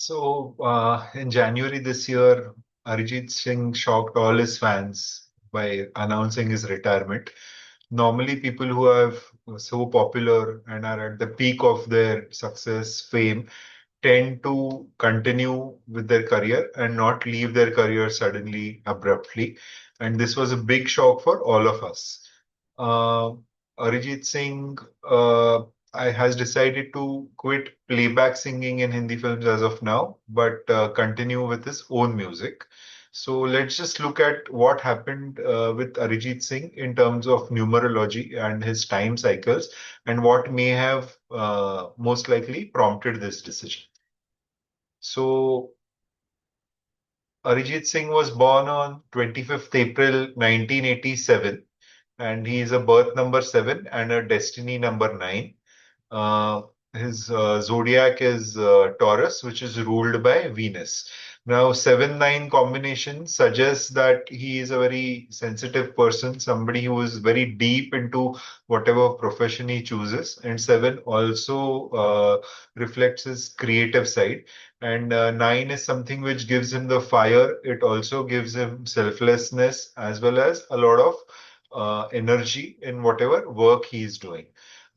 In January this year, Arijit Singh shocked all his fans by announcing his retirement. Normally, people who are so popular and are at the peak of their success, fame, tend to continue with their career and not leave their career suddenly, abruptly. And this was a big shock for all of us. Uh, Arijit Singh has decided to quit playback singing in Hindi films as of now, but continue with his own music. So let's just look at what happened with Arijit Singh in terms of numerology and his time cycles and what may have most likely prompted this decision. So Arijit Singh was born on 25th April 1987, and he is a birth number 7 and a destiny number 9. Uh, his zodiac is Taurus, which is ruled by Venus. Now, 7-9 combination suggests that he is a very sensitive person, somebody who is very deep into whatever profession he chooses. And 7 also reflects his creative side. And 9 is something which gives him the fire. It also gives him selflessness as well as a lot of energy in whatever work he is doing.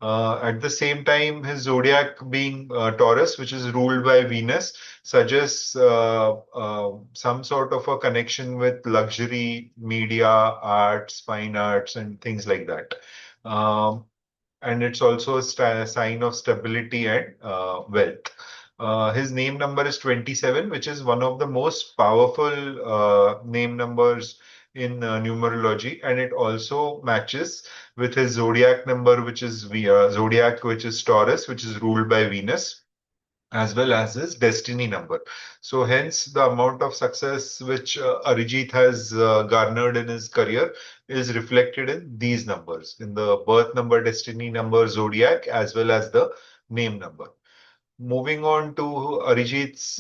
At the same time, his zodiac being Taurus, which is ruled by Venus, suggests some sort of a connection with luxury, media, arts, fine arts, and things like that. Um, and it's also a sign of stability and wealth. His name number is 27, which is one of the most powerful name numbers in numerology, and it also matches with his zodiac number, which is zodiac, which is Taurus, which is ruled by Venus, as well as his destiny number. So, hence, the amount of success which Arijit has garnered in his career is reflected in these numbers, in the birth number, destiny number, zodiac, as well as the name number. Moving on to Arijit's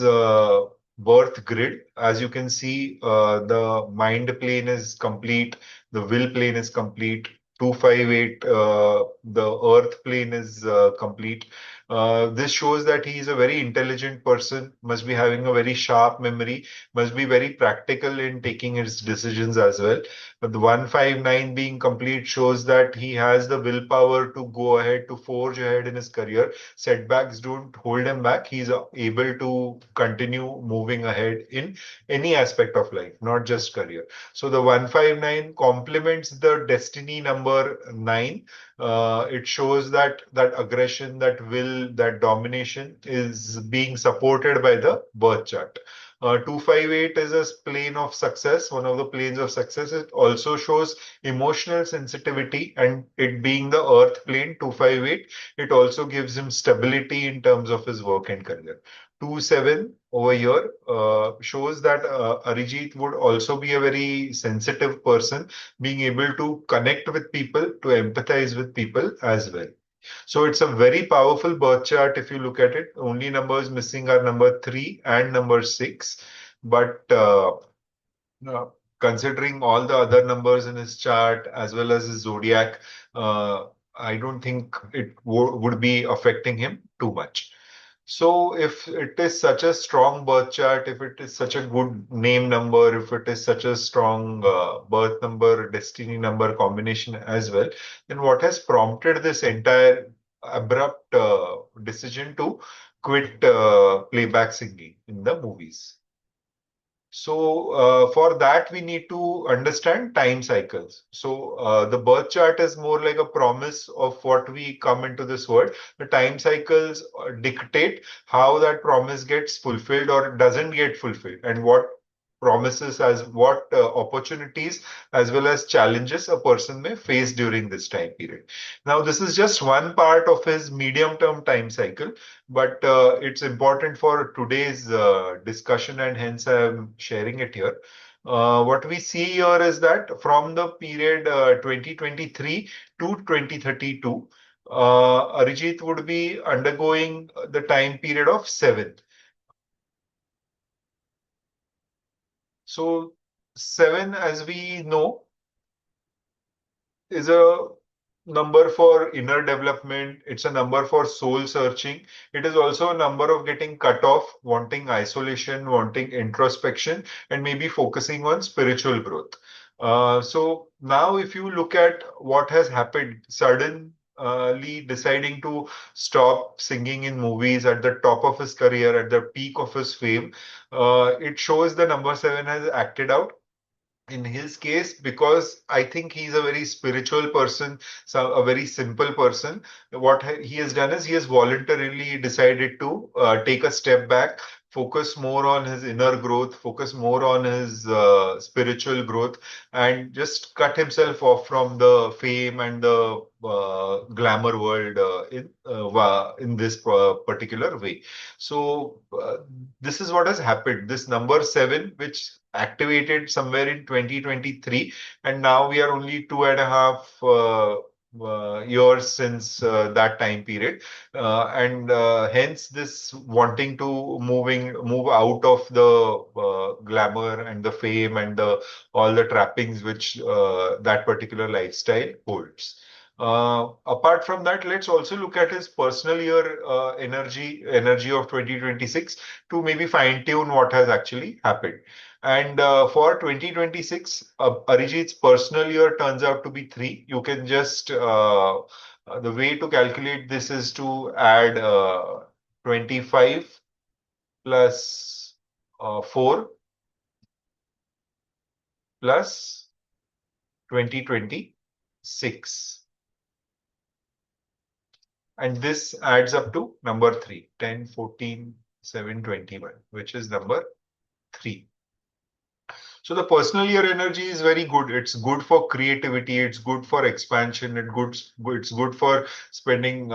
birth grid, as you can see, the mind plane is complete, the will plane is complete, 258, the earth plane is complete. This shows that he is a very intelligent person, must be having a very sharp memory, must be very practical in taking his decisions as well. But the 159 being complete shows that he has the willpower to go ahead, to forge ahead in his career. Setbacks don't hold him back. He's able to continue moving ahead in any aspect of life, not just career. So the 159 complements the destiny number 9. It shows that aggression, that will, that domination is being supported by the birth chart. 258 is a plane of success, one of the planes of success. It also shows emotional sensitivity, and it being the earth plane, 258, it also gives him stability in terms of his work and career. 2-7 over here shows that Arijit would also be a very sensitive person, being able to connect with people, to empathize with people as well. So it's a very powerful birth chart if you look at it. Only numbers missing are number 3 and number 6. But uh, considering all the other numbers in his chart as well as his zodiac, I don't think it would be affecting him too much. So, if it is such a strong birth chart, if it is such a good name number, if it is such a strong birth number, destiny number combination as well, then what has prompted this entire abrupt decision to quit playback singing in the movies? So, for that, we need to understand time cycles. So, the birth chart is more like a promise of what we come into this world. The time cycles dictate how that promise gets fulfilled or doesn't get fulfilled, and what promises as what opportunities as well as challenges a person may face during this time period. Now, this is just one part of his medium term time cycle, but it's important for today's discussion, and hence I'm sharing it here. What we see here is that from the period 2023 to 2032, Arijit would be undergoing the time period of 7. So, 7, as we know, is a number for inner development. It's a number for soul searching. It is also a number of getting cut off, wanting isolation, wanting introspection, and maybe focusing on spiritual growth. So now, if you look at what has happened, suddenly deciding to stop singing in movies at the top of his career, at the peak of his fame, it shows the number seven has acted out in his case, because I think he's a very spiritual person, so a very simple person. What he has done is he has voluntarily decided to take a step back, focus more on his inner growth, focus more on his spiritual growth, and just cut himself off from the fame and the glamour world in this particular way. So this is what has happened. This number seven, which activated somewhere in 2023, and now we are only 2.5 years since that time period, and hence this wanting to move out of the glamour and the fame and the all the trappings which that particular lifestyle holds. Apart from that, let's also look at his personal year energy of 2026 to maybe fine tune what has actually happened. And for 2026, Arijit's personal year turns out to be three. You can just, the way to calculate this is to add 25 plus 4 plus 2026. And this adds up to number 3, 10, 14, 7, 21, which is number 3. So the personal year energy is very good. It's good for creativity. It's good for expansion. It's good for spending,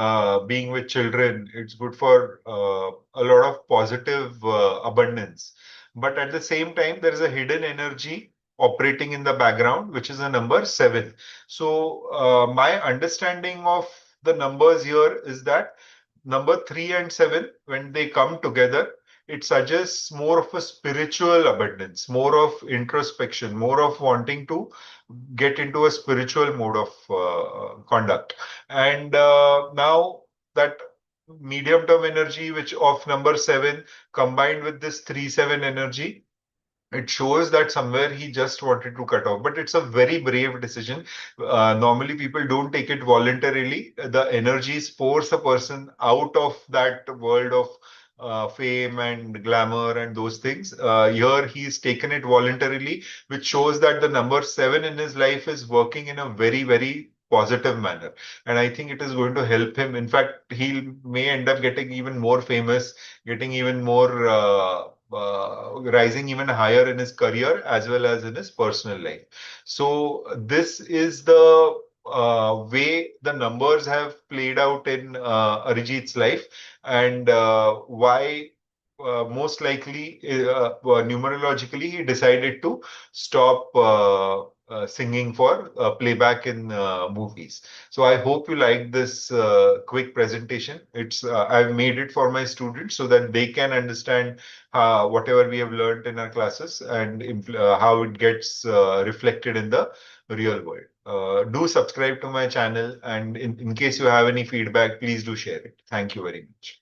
being with children. It's good for a lot of positive abundance. But at the same time, there is a hidden energy operating in the background, which is a number 7. So my understanding of the numbers here is that number 3 and 7, when they come together, it suggests more of a spiritual abundance, more of introspection, more of wanting to get into a spiritual mode of conduct. And now that medium term energy, which of number 7 combined with this 3-7 energy, it shows that somewhere he just wanted to cut off, but it's a very brave decision. Normally, people don't take it voluntarily. The energies force a person out of that world of fame and glamour and those things. Here, he's taken it voluntarily, which shows that the number 7 in his life is working in a very, very positive manner. And I think it is going to help him. In fact, he may end up getting even more famous, getting even more. Rising even higher in his career as well as in his personal life. So this is the way the numbers have played out in Arijit's life, and why most likely numerologically he decided to stop singing for playback in movies. So I hope you like this quick presentation. It's I've made it for my students so that they can understand whatever we have learned in our classes and how it gets reflected in the real world. Do subscribe to my channel, and in case you have any feedback, please do share it. Thank you very much.